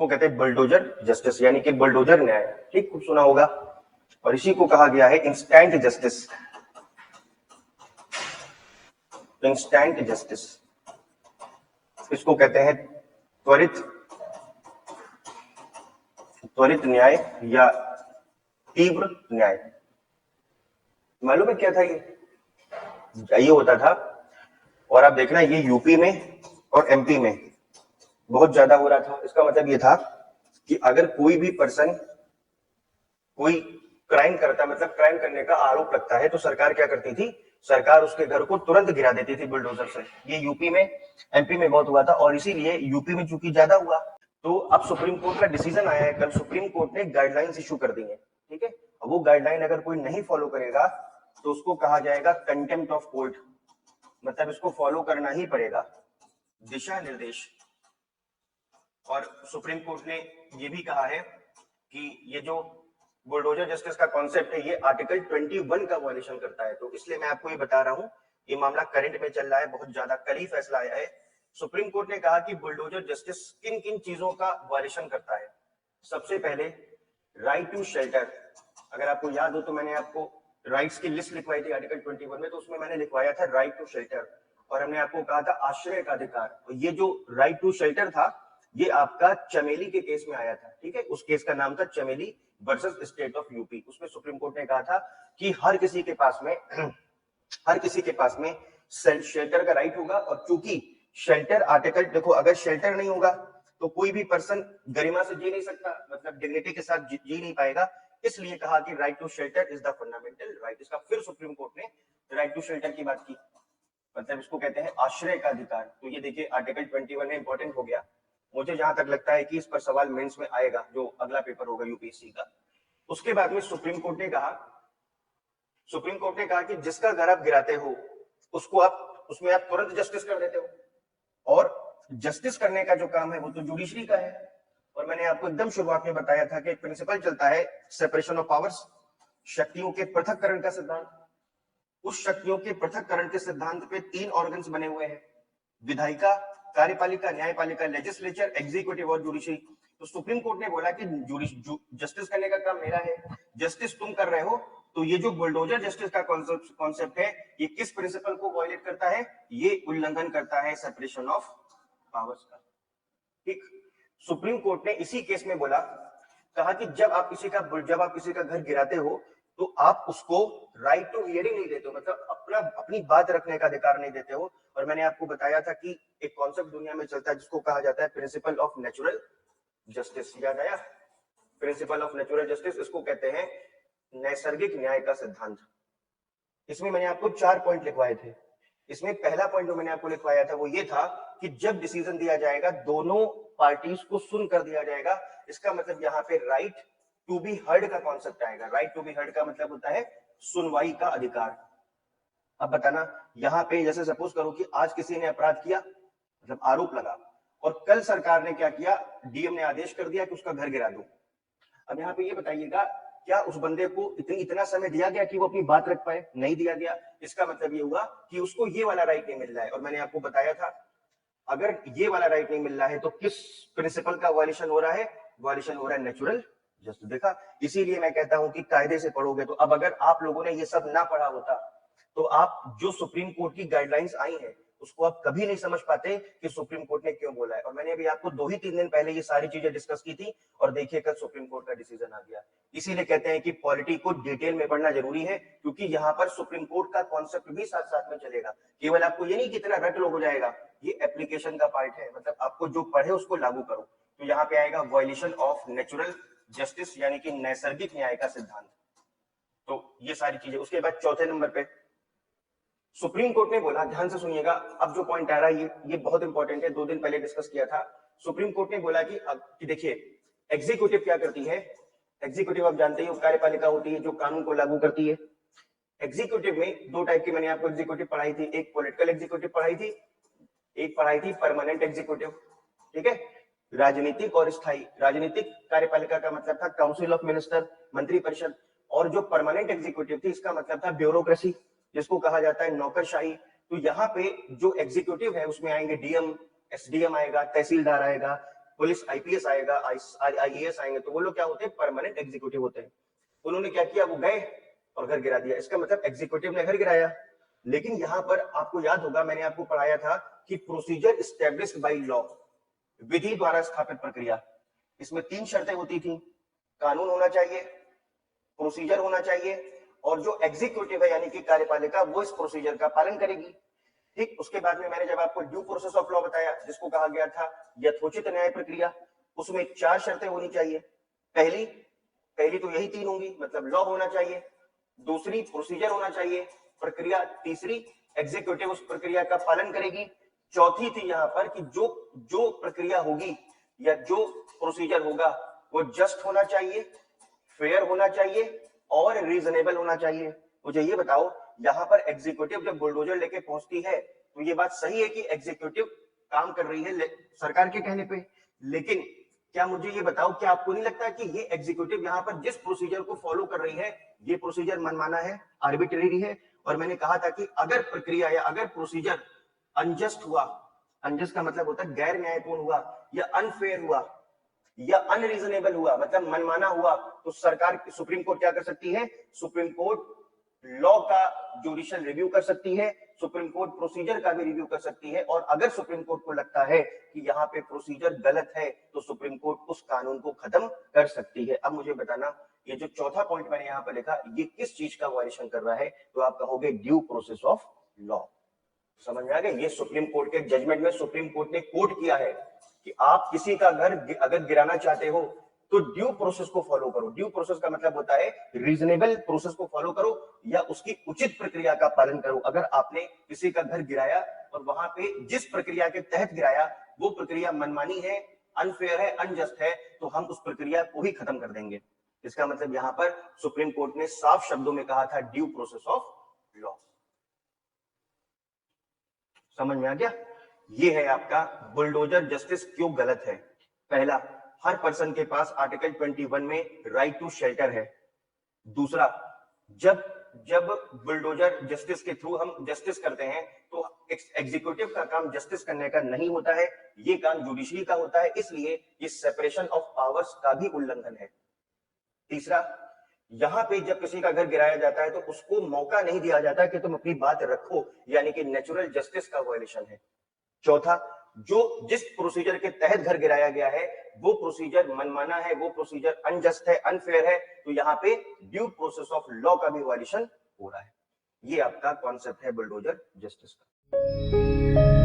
इसको कहते हैं बुलडोजर जस्टिस, यानी कि बुलडोजर न्याय। ठीक, खूब सुना होगा। और इसी को कहा गया है इंस्टेंट जस्टिस। इंस्टेंट जस्टिस इसको कहते हैं त्वरित न्याय या तीव्र न्याय। मालूम है क्या था ये होता था, और आप देखना ये यूपी में और एमपी में बहुत ज्यादा हो रहा था। इसका मतलब ये था कि अगर कोई भी पर्सन कोई क्राइम करता, मतलब क्राइम करने का आरोप लगता है, तो सरकार क्या करती थी, सरकार उसके घर को तुरंत गिरा देती थी बुलडोजर से। ये यूपी में एमपी में बहुत हुआ था, और इसीलिए यूपी में चूंकि ज्यादा हुआ, तो अब सुप्रीम कोर्ट का डिसीजन आया है। कल सुप्रीम कोर्ट ने गाइडलाइंस इशू कर दी है। ठीक है, अब वो गाइडलाइन अगर कोई नहीं फॉलो करेगा तो उसको कहा जाएगा कंटेम्प्ट ऑफ कोर्ट, मतलब इसको फॉलो करना ही पड़ेगा, दिशा निर्देश। और सुप्रीम कोर्ट ने ये भी कहा है कि ये जो बुलडोजर जस्टिस का कॉन्सेप्ट है, ये आर्टिकल 21 का वायलेशन करता है। तो इसलिए मैं आपको ये बता रहा हूं, ये मामला करंट में चल रहा है, बहुत ज्यादा कल ही फैसला आया है। सुप्रीम कोर्ट ने कहा कि बुलडोजर जस्टिस किन किन चीजों का वायलेशन करता है। सबसे पहले राइट टू शेल्टर। अगर आपको याद हो तो मैंने आपको राइट्स की लिस्ट लिखवाई थी आर्टिकल 21 में, तो उसमें मैंने लिखवाया था राइट टू शेल्टर, और हमने आपको कहा था आश्रय का अधिकार। तो ये जो राइट टू शेल्टर था, ये आपका चमेली के केस में आया था। ठीक है, उस केस का नाम था चमेली वर्सेस स्टेट ऑफ यूपी। उसमें सुप्रीम कोर्ट ने कहा था कि हर किसी के पास में शेल्टर का राइट होगा, और चूंकि शेल्टर आर्टिकल, देखो अगर शेल्टर नहीं होगा तो कोई भी पर्सन गरिमा से जी नहीं सकता, मतलब डिग्निटी के साथ जी नहीं पाएगा। इसलिए कहा कि right to shelter is the fundamental right. इसका फिर सुप्रीम कोर्ट ने राइट टू शेल्टर की बात की, मतलब इसको कहते हैं आश्रय का अधिकार। तो ये देखिए आर्टिकल 21 में इंपॉर्टेंट हो गया। मुझे जहां तक लगता है कि इस पर सवाल मेंस में आएगा, जो अगला पेपर होगा यूपीएससी का। उसके बाद में सुप्रीम कोर्ट ने कहा कि जिसका घर आप गिराते हो उसमें आप तुरंत जस्टिस कर देते हो, और जस्टिस करने का जो काम है वो तो जुडिशरी का है। और मैंने आपको एकदम शुरुआत में बताया था कि एक प्रिंसिपल चलता है सेपरेशन ऑफ पावर्स, शक्तियों के पृथककरण का सिद्धांत। उस शक्तियों के पृथककरण के सिद्धांत पे 3 ऑर्गन्स बने हुए हैं, विधायिका, कार्यपालिका, न्यायपालिका, लेजिस्लेचर, एग्जीक्यूटिव और जुडिशरी। तो सुप्रीम कोर्ट ने बोला कि जस्टिस करने का काम मेरा है, जस्टिस तुम कर रहे हो। तो ये जो बुलडोजर जस्टिस का कॉन्सेप्ट है, ये किस प्रिंसिपल को वायलेट करता है, ये उल्लंघन करता है सेपरेशन ऑफ पावर्स का। ठीक, सुप्रीम कोर्ट ने इसी केस में बोला, कहा कि जब आप किसी का घर गिराते हो तो आप उसको राइट टू हियरिंग नहीं देते हो, मतलब अपनी बात रखने का अधिकार नहीं देते हो। और मैंने आपको बताया था कि एक कॉन्सेप्ट दुनिया में चलता है जिसको कहा जाता है प्रिंसिपल ऑफ नेचुरल जस्टिस। याद आया, प्रिंसिपल ऑफ नेचुरल जस्टिस, इसको कहते हैं नैसर्गिक न्याय का सिद्धांत। इसमें मैंने आपको 4 पॉइंट लिखवाए थे। इसमें पहला पॉइंट जो मैंने आपको लिखवाया था वो ये था कि जब डिसीजन दिया जाएगा दोनों पार्टीज को सुन कर दिया जाएगा। इसका मतलब यहाँ पे राइट टू बी हर्ड का कॉन्सेप्ट आएगा। राइट टू बी हर्ड का मतलब होता है सुनवाई का अधिकार। अब बताना, यहाँ पे जैसे सपोज करो कि आज किसी ने अपराध किया, मतलब आरोप लगा, और कल सरकार ने क्या किया, डीएम ने आदेश कर दिया कि उसका घर गिरा दो। अब यहाँ पे ये बताइएगा, क्या उस बंदे को इतना समय दिया गया कि वो अपनी बात रख पाए? नहीं दिया गया। इसका मतलब ये हुआ कि उसको ये वाला राइट नहीं मिल रहा है। और मैंने आपको बताया था, अगर ये वाला राइट नहीं मिल रहा है तो किस प्रिंसिपल का वायलेशन हो रहा है? वायलेशन हो रहा है नेचुरल जस्ट। देखा, इसीलिए मैं कहता हूं कि कायदे से पढ़ोगे। तो अब अगर आप लोगों ने ये सब ना पढ़ा होता तो आप जो सुप्रीम कोर्ट की गाइडलाइंस आई हैं उसको आप कभी नहीं समझ पाते कि सुप्रीम कोर्ट ने क्यों बोला है। और मैंने अभी आपको 2 ही 3 दिन पहले ये सारी चीजें डिस्कस की थी, और देखिए कल सुप्रीम कोर्ट का डिसीजन आ गया। इसीलिए कहते हैं कि पॉलिटी को डिटेल में पढ़ना जरूरी है, क्योंकि यहाँ पर सुप्रीम कोर्ट का कॉन्सेप्ट भी साथ साथ में चलेगा। केवल आपको ये नहीं कि इतना रट लो हो जाएगा, ये एप्लीकेशन का पार्ट है, मतलब आपको जो पढ़े उसको लागू करो। तो यहाँ पे आएगा वायलेशन ऑफ नेचुरल जस्टिस, यानी कि नैसर्गिक न्याय का सिद्धांत। तो ये सारी चीजें। उसके बाद चौथे नंबर पे सुप्रीम कोर्ट ने बोला, ध्यान से सुनिएगा, अब जो पॉइंट आ रहा है ये बहुत इंपॉर्टेंट है, 2 दिन पहले डिस्कस किया था। सुप्रीम कोर्ट ने बोला कि देखिए एग्जीक्यूटिव क्या करती है। एग्जीक्यूटिव आप जानते ही कार्यपालिका होती है जो कानून को लागू करती है। एग्जीक्यूटिव में 2 टाइप की मैंने आपको एग्जीक्यूटिव पढ़ाई थी, एक पॉलिटिकल एग्जीक्यूटिव पढ़ाई थी, एक पढ़ाई थी परमानेंट एग्जीक्यूटिव। ठीक है, राजनीतिक और स्थायी। राजनीतिक कार्यपालिका का मतलब था काउंसिल ऑफ मिनिस्टर, मंत्रिपरिषद, और जो परमानेंट एग्जीक्यूटिव थी इसका मतलब था ब्यूरोक्रेसी, जिसको कहा जाता है नौकरशाही। तो यहाँ पे जो एग्जीक्यूटिव है उसमें आएंगे डीएम, एसडीएम आएगा, तहसीलदार आएगा, पुलिस आईपीएस आएगा, आईएएस आएंगे, तो वो लोग क्या होते हैं, परमानेंट एग्जीक्यूटिव होते हैं। उन्होंने क्या किया, वो गए और घर गिरा दिया। इसका मतलब एग्जीक्यूटिव ने घर गिराया। लेकिन यहां पर आपको याद होगा, मैंने आपको पढ़ाया था कि प्रोसीजर एस्टैब्लिश्ड बाय लॉ, विधि द्वारा स्थापित प्रक्रिया, इसमें 3 शर्तें होती थी। कानून होना चाहिए, प्रोसीजर होना चाहिए, और जो एग्जीक्यूटिव है यानी कि कार्यपालिका, वो इस प्रोसीजर का पालन करेगी। ठीक, उसके बाद में मैंने जब आपको ड्यू प्रोसेस ऑफ लॉ बताया, जिसको कहा गया था यथोचित न्याय प्रक्रिया, उसमें 4 शर्तें होनी चाहिए। पहली तो यही 3 होंगी, मतलब लॉ होना चाहिए, दूसरी प्रोसीजर होना चाहिए, प्रक्रिया, तीसरी एग्जीक्यूटिव उस प्रक्रिया का पालन करेगी, चौथी थी यहाँ पर कि जो प्रक्रिया होगी या जो प्रोसीजर होगा वो जस्ट होना चाहिए, फेयर होना चाहिए और रीजनेबल होना चाहिए। मुझे ये बताओ, यहाँ पर एग्जीक्यूटिव जब बुलडोजर लेके पहुंचती है तो ये बात सही है कि एग्जीक्यूटिव काम कर रही है सरकार के कहने पे, लेकिन क्या मुझे ये बताओ, क्या आपको नहीं लगता कि ये एग्जीक्यूटिव यहाँ पर जिस प्रोसीजर को फॉलो कर रही है, ये प्रोसीजर मनमाना है, आर्बिट्रेरी है? और मैंने कहा था कि अगर प्रक्रिया या अगर प्रोसीजर अनजस्ट हुआ, अनजस्ट का मतलब होता है गैर न्यायपूर्ण हुआ, या अनफेयर हुआ, या अनरीजनेबल हुआ, मतलब मनमाना हुआ, तो सरकार, सुप्रीम कोर्ट क्या कर सकती है? सुप्रीम कोर्ट लॉ का जुडिशियल रिव्यू कर सकती है, सुप्रीम कोर्ट प्रोसीजर का भी रिव्यू कर सकती है, और अगर सुप्रीम कोर्ट को लगता है कि यहाँ पे प्रोसीजर गलत है तो सुप्रीम कोर्ट उस कानून को खत्म कर सकती है। अब मुझे बताना, ये जो चौथा पॉइंट मैंने यहाँ पर लिखा, ये किस चीज का वायलेशन कर रहा है? तो आप कहोगे ड्यू प्रोसेस ऑफ लॉ। समझ में आ गया? ये सुप्रीम कोर्ट के जजमेंट में सुप्रीम कोर्ट ने कोट किया है कि आप किसी का घर अगर गिराना चाहते हो तो ड्यू प्रोसेस को फॉलो करो। ड्यू प्रोसेस का मतलब होता है रीजनेबल प्रोसेस को फॉलो करो या उसकी उचित प्रक्रिया का पालन करो। अगर आपने किसी का घर गिराया और वहां पे जिस प्रक्रिया के तहत गिराया वो प्रक्रिया मनमानी है, अनफेयर है, अनजस्ट है, तो हम उस प्रक्रिया को ही खत्म कर देंगे। इसका मतलब यहां पर सुप्रीम कोर्ट ने साफ शब्दों में कहा था ड्यू प्रोसेस ऑफ लॉ। समझ में आ गया? ये है आपका बुलडोजर जस्टिस क्यों गलत है। पहला, हर पर्सन के पास आर्टिकल 21 में राइट टू शेल्टर है। दूसरा, जब बुलडोजर जस्टिस के थ्रू हम जस्टिस करते हैं तो एग्जीक्यूटिव का काम जस्टिस करने का नहीं होता है, ये काम जुडिशरी का होता है, इसलिए ये सेपरेशन ऑफ पावर्स का भी उल्लंघन है। तीसरा, यहां पे जब किसी का घर गिराया जाता है तो उसको मौका नहीं दिया जाता कि तुम अपनी बात रखो, यानी कि नेचुरल जस्टिस का वायलेशन है। चौथा, जो जिस प्रोसीजर के तहत घर गिराया गया है वो प्रोसीजर मनमाना है, वो प्रोसीजर अनजस्ट है, अनफेयर है, तो यहाँ पे ड्यू प्रोसेस ऑफ लॉ का भी वायलेशन हो रहा है। ये आपका कॉन्सेप्ट है बुलडोजर जस्टिस का।